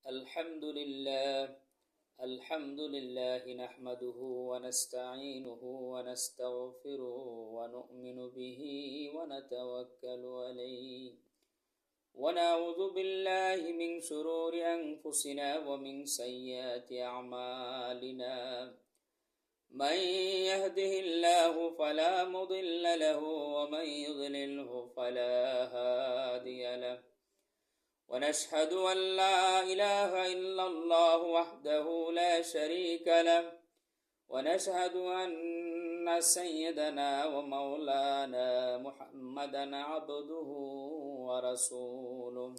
الحمد لله الحمد لله نحمده ونستعينه ونستغفره ونؤمن به ونتوكل عليه ونعوذ بالله من شرور أنفسنا ومن سيئات أعمالنا من يهده الله فلا مضل له ومن يضلله فلا هادي له ونشهد أن لا إله إلا الله وحده لا شريك له ونشهد أن سيدنا ومولانا محمدا عبده ورسوله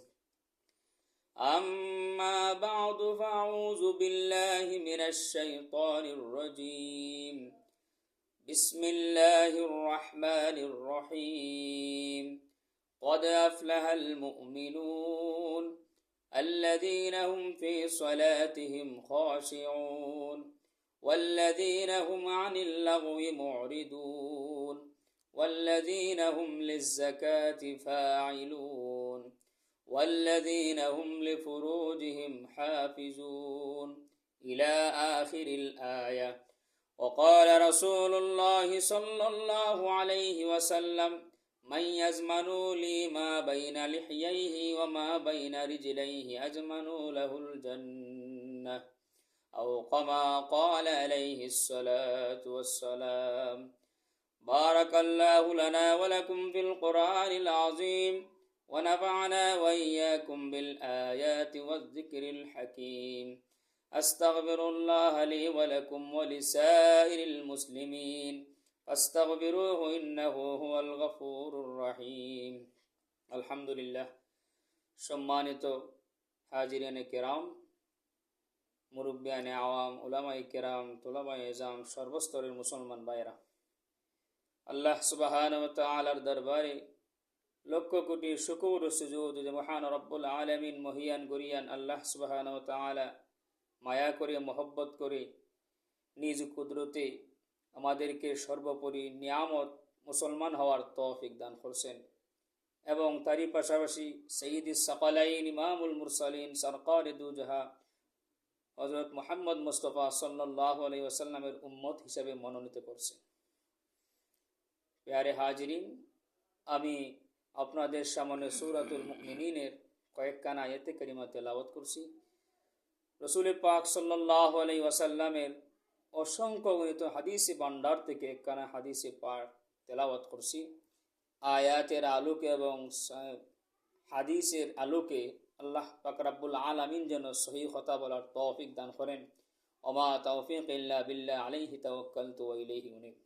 أما بعد فأعوذ بالله من الشيطان الرجيم بسم الله الرحمن الرحيم قد أفلح المؤمنون الذين هم في صلاتهم خاشعون والذين هم عن اللغو معرضون والذين هم للزكاة فاعلون والذين هم لفروجهم حافظون إلى آخر الآية. وقال رسول الله صلى الله عليه وسلم من يزمن لي ما بين لحييه وما بين رجليه أزمن له الجنة أو كما قال عليه الصلاة والسلام. بارك الله لنا ولكم في القرآن العظيم ونفعنا وإياكم بالآيات والذكر الحكيم. أستغفر الله لي ولكم ولسائر المسلمين فاستغفروه إنه هو الغفور الرحيم. আলহামদুলিল্লাহ। সম্মানিত হাজিরানে কেরাম, মুরব্বিয়ানে আওয়াম, উলামায়ে কেরাম, তুলাবায়ে ইজাম, সর্বস্তরের মুসলমান ভাইরা, আল্লাহ সুবহানাহু ওয়া তাআলার দরবারে লক্ষ কোটি শুকর ও সুজুদ যে মহান রব্বুল আলামিন মহিয়ান গরিয়ান আল্লাহ সুবহানাহু ওয়া তাআলা মায়া করে মহব্বত করে নিজ কুদরতে আমাদেরকে সর্বোপরি নিয়ামত মুসলমান হওয়ার তৌফিক দান করছেন এবং তারই পাশাপাশি সৈয়দুস সাকালাইন ইমামুল মুরসালিন সরকারে দু জাহা হযরত মুহাম্মদ মুস্তাফা সাল্লাল্লাহু আলাইহি ওয়াসাল্লামের উম্মত হিসেবে মনোনীত করছেন। প্যারে হাজিরিন, আমি আপনাদের সামনে সূরাতুল মুমিনিনের কয়েকখানা আয়াতে কারিমা তেলাওয়াত করছি। রাসূল পাক সাল্লাল্লাহু আলাইহি ওয়াসাল্লামের অসংখ্য গণিত হাদিসে ভান্ডার থেকে একখানা হাদিসে পাঠ তেলাওয়াত করছি। আয়াতের আলোকে এবং হাদিসের আলোকে আল্লাহ পাক রব্বুল আলামিন যেন সহিহ কথা বলার তৌফিক দান করেন। ওমা তাওফীক ইল্লা বিল্লাহ আলাইহি তাওয়াক্কালতু ওয়া ইলাইহি উনীব।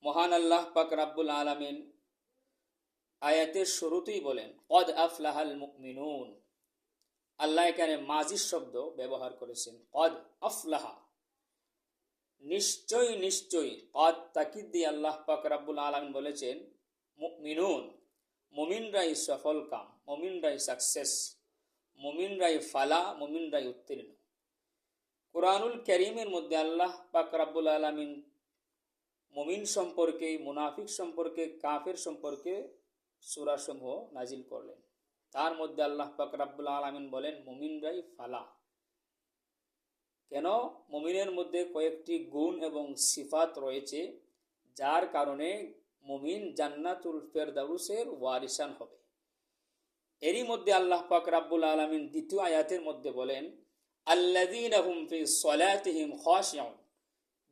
মহান আল্লাহ পাক রব্বুল আলামিন আয়াতের শুরুতেই বলেন কদ আফলাহাল মুমিনুন। আল্লাহ এখানে মাজি শব্দ ব্যবহার করেছেন, কদ আফলাহা, নিশ্চয়ই নিশ্চয়ই। কদ তাকিদ দিয়ে আল্লাহ পাক রব্বুল আলামিন বলেছেন মুমিনুন, মুমিনরাই সফল কাম, মুমিনরাই সাকসেস, মুমিনরাই ফালা, মুমিনরাই উত্তীর্ণ। কুরআনুল কারীমের মধ্যে আল্লাহ পাক রব্বুল আলামিন মুমিন সম্পর্কে, মুনাফিক সম্পর্কে, কাফের সম্পর্কে সূরা সমূহ নাজিল করলেন। তার মধ্যে আল্লাহ পাক রব্বুল আলামিন বলেন মুমিনরাই ফালা। কেন? মুমিনের মধ্যে কয়েকটি গুণ এবং সিফাত রয়েছে যার কারণে মুমিন জান্নাতুল ফেরদাউসের ওয়ারিসান হবে। এরই মধ্যে আল্লাহ পাক রব্বুল আলামিন দ্বিতীয় আয়াতের মধ্যে বলেন আল্লাযীনা হুম ফি সলাতিহিম খাশিউন,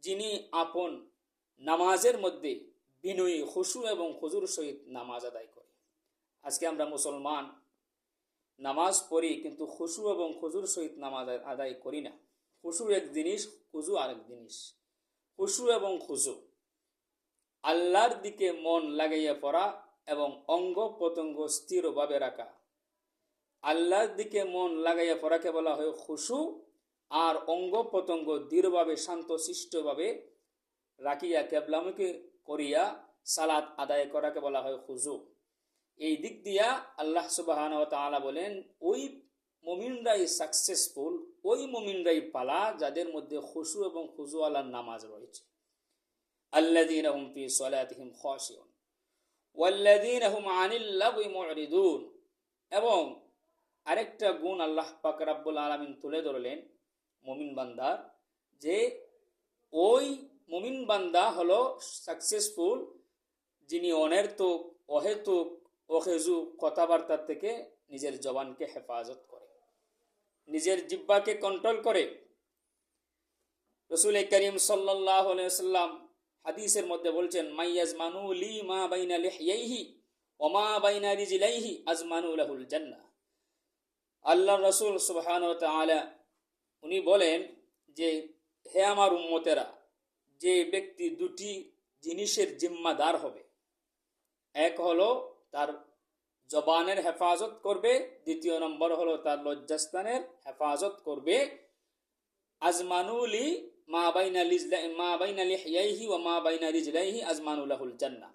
যিনি আপন নামাজের মধ্যে বিনয়ী, খুশু এবং খুজুর সহিত নামাজ আদায় করে। আজকে আমরা মুসলমান নামাজ পড়ি কিন্তু খুশু এবং খুজুর সহিত নামাজ আদায় করি না। খুশু এক জিনিস, খুজু আরেক জিনিস। খুশু এবং খুজু আল্লাহর দিকে মন লাগাইয়া পড়া এবং অঙ্গ প্রত্যঙ্গ স্থিরভাবে রাখা। আল্লাহর দিকে মন লাগাইয়া পড়াকে বলা হয় খুশু, আর অঙ্গ প্রত্যঙ্গ দৃঢ়ভাবে শান্তশিষ্টভাবে রাখিয়া কেবলামুখী করিয়া সালাত আদায় করাকে বলা হয় খুজু। এই দিক দিয়া আল্লাহ সুবহানাহু ওয়া তাআলা বলেন ওই মুমিনরাই সাকসেসফুল, ওই মুমিনরাই পালা যাদের মধ্যে খুশু এবং খুজু আলার নামাজ রয়েছে। আল্লাযীনা হুম ফি সলাতিহিম খাশিউন ওয়াল্লাযীনা হুম আনিল লাগwi মু'রিদুন, এবং আরেকটা গুণ আল্লাহ পাক রব্বুল আলামিন তুলে ধরলেন মুমিন বান্দার, যে ওই মুমিন বান্দা হলো সাকসেসফুল যিনি অনেরতুক, অহেতুক, অহেজুক কথাবার্তা থেকে নিজের জবানকে হেফাজত করে, নিজের জিহ্বাকে কন্ট্রোল করে। রাসূল করিম সাল্লাল্লাহু আলাইহি ওয়াসাল্লাম হাদিসের মধ্যে বলছেন, মাইয়াজমানু লি মা বাইনা লিহইয়াইহি ওয়া মা বাইনা রিজলাইহি আজমানু লাহুল জান্নাহ। আল্লাহ রাসূল সুবহানাহু ওয়া তাআলা উনি বলেন যে, হে আমার উম্মতেরা, যে ব্যক্তি দুটি জিনিসের জিম্মাদার হবে, এক হলো তার জবানের হেফাজত করবে, দ্বিতীয় নম্বর হলো তার লজ্জাস্থানের হেফাজত করবে। আজমানুলি মা বাইনা লিহইয়াইহি ওয়া মা বাইনা রিজলাইহি আজমানু লাহুল জান্নাহ,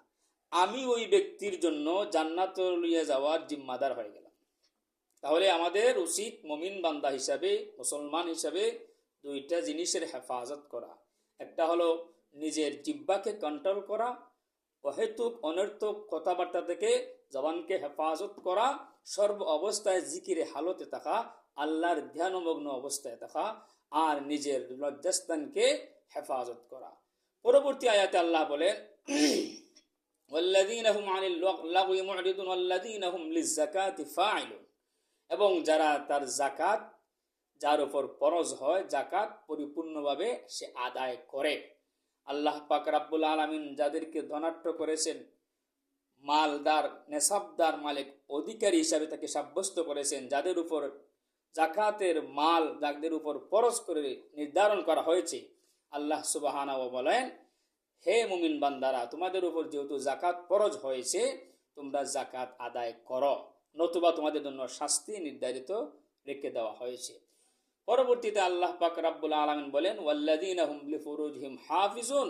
আমি ওই ব্যক্তির জন্য জান্নাত লিয়ে যাওয়ার জিম্মাদার হয়ে গেলাম। তাহলে আমাদের উচিত মুমিন বান্দা হিসাবে, মুসলমান হিসাবে দুইটা জিনিসের হেফাজত করা। একটা হলো নিজের জিহ্বাকে কন্ট্রোল করা, অহেতুক অনর্থক কথাবার্তা থেকে জবানকে হেফাজত করা, সর্ব অবস্থায় জিকিরে হালতে থাকা, আল্লাহর ধ্যানমগ্ন অবস্থায় থাকা, আর নিজের লজ্জাস্থানকে হেফাজত করা। পরবর্তী আয়াতে আল্লাহ বলেন, ওয়াল্লাযীনা হুম আনিল লাগwi মু'রিদুন ওয়াল্লাযীনা হুম লিয-যাকাতি ফাইলুন, এবং যারা তার যাকাত, যার উপর ফরজ হয় যাকাত, পরিপূর্ণভাবে সে আদায় করে। আল্লাহ পাক রব্বুল আলামিন যাদেরকে ধনাঢ্য করেছেন, মালদার, নেশাবদার মালিক, অধিকারী হিসাবে তাকে সাব্যস্ত করেছেন, যাদের উপর জাকাতের মাল যাদের উপর ফরজ করে নির্ধারণ করা হয়েছে, আল্লাহ সুবহানাহু ওয়া বলেন, হে মুমিন বান্দারা, তোমাদের উপর যেহেতু জাকাত ফরজ হয়েছে, তোমরা জাকাত আদায় করো, নতুবা তোমাদের জন্য শাস্তি নির্ধারিত রেখে দেওয়া হয়েছে। পরবর্তীতে আল্লাহ পাক রব্বুল আলামিন বলেন, ওয়াল্লাযীনা হুম লিফুরুজিহিম হাফিজুন,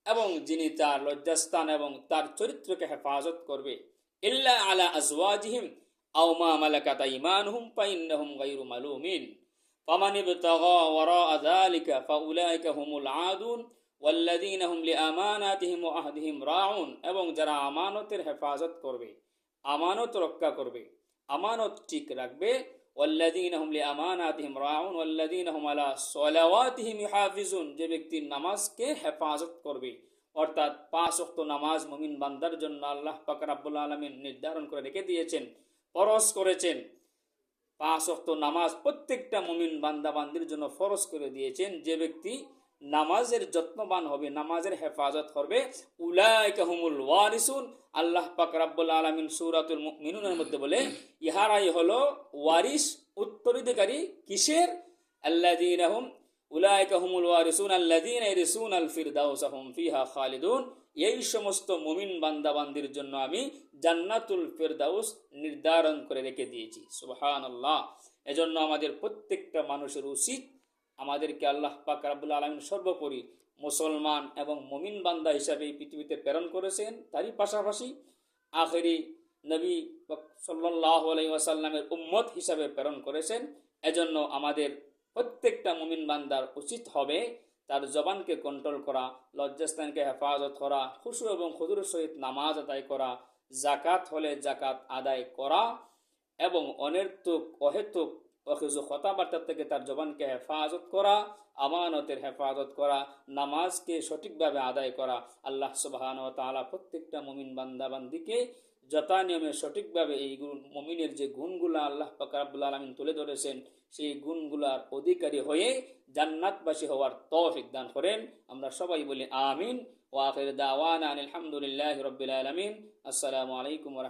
এবং যিনি তার লজ্জাস্থান এবং তার চরিত্রকে হেফাজত করবে, ইল্লা আলা আজওয়াজিহিম আও মা মালাকাত আইমানুহুম ফাইন্নাহুম গায়রু মালুমিন ফামান ইবতাগা ওয়ারাআ যালিকা ফাউলাইকা হুমুল আদুন ওয়াল্লাযীনা হুম লিআমানাতিহিম ওয়া আহদিহিম রাউন, এবং যারা আমানতের হেফাজত করবে, আমানত রক্ষা করবে, আমানত ঠিক রাখবে, ওয়াল্লাযীনা হুম লিআমানাতিহিম রাউন ওয়াল্লাযীনা হুম আলা সালাওয়াতিহিম ইউহাফিজুন, যে ব্যক্তি নামাজকে হেফাজত করবে, অর্থাৎ 5 ওয়াক্ত নামাজ মুমিন বান্দার জন্য আল্লাহ পাক রব্বুল আলামিন নির্ধারণ করে রেখে দিয়েছেন, ফরজ করেছেন। 5 ওয়াক্ত নামাজ প্রত্যেকটা মুমিন বান্দা বান্দির জন্য ফরজ করে দিয়েছেন। যে ব্যক্তি নামাজের যত্নবান হবে, নামাজের হেফাজত করবে, উলাইকা হুমুল ওয়ারিসুন, আল্লাহ পাক রব্বুল আলামিন সূরাতুল মুমিনুনের মধ্যে বলে, ইহারাই হলো ওয়ারিস, উত্তরাধিকারী। কিসের? আল্লাযীনা হুম উলাইকা হুমুল ওয়ারিসুন আল্লাযীনা ইয়ারিসুনাল ফিরদাউসা হুম ফিহা খালিদুন, এই সমস্ত মুমিন বান্দা বান্দির জন্য আমি জান্নাতুল ফিরদাউস নির্ধারণ করে রেখে দিয়েছি। সুবহানাল্লাহ। এজন্য আমাদের প্রত্যেকটা মানুষের উচিত, আমাদেরকে আল্লাহ পাক রব্বুল আলামিন সর্বোপরি মুসলমান এবং মুমিন বান্দা হিসাবে এই পৃথিবীতে প্রেরণ করেছেন, তারই পাশাপাশি আখেরি নবী সাল্লাল্লাহু আলাইহি ওয়াসাল্লামের উম্মত হিসাবে প্রেরণ করেছেন। এজন্য আমাদের প্রত্যেকটা মুমিন বান্দার উচিত হবে তার জবানকে কন্ট্রোল করা, লজ্জাস্থানকে হেফাজত করা, খুশু এবং খুদুর সহিত নামাজ আদায় করা, জাকাত হলে জাকাত আদায় করা, এবং অনর্থক অহেতুক অহেজু কথাবার্তা থেকে তার জবানকে হেফাজত করা, আমানতের হেফাজত করা, নামাজকে সঠিকভাবে আদায় করা। আল্লাহ সুবহানাহু ওয়া তাআলা প্রত্যেকটা মুমিন বান্দা বান্দিকে যথা নিয়মে সঠিকভাবে এই মুমিনের যে গুণগুলা আল্লাহ পাক রব্বুল আলামিন তুলে ধরেছেন, সেই গুণগুলার অধিকারী হয়ে জান্নাতবাসী হওয়ার তৌফিক দান করেন। আমরা সবাই বলি আমিন। ওয়া আখির দাওয়ানা আলহামদুলিল্লাহি রাব্বিল আলামিন। আসসালামু আলাইকুম ওয়া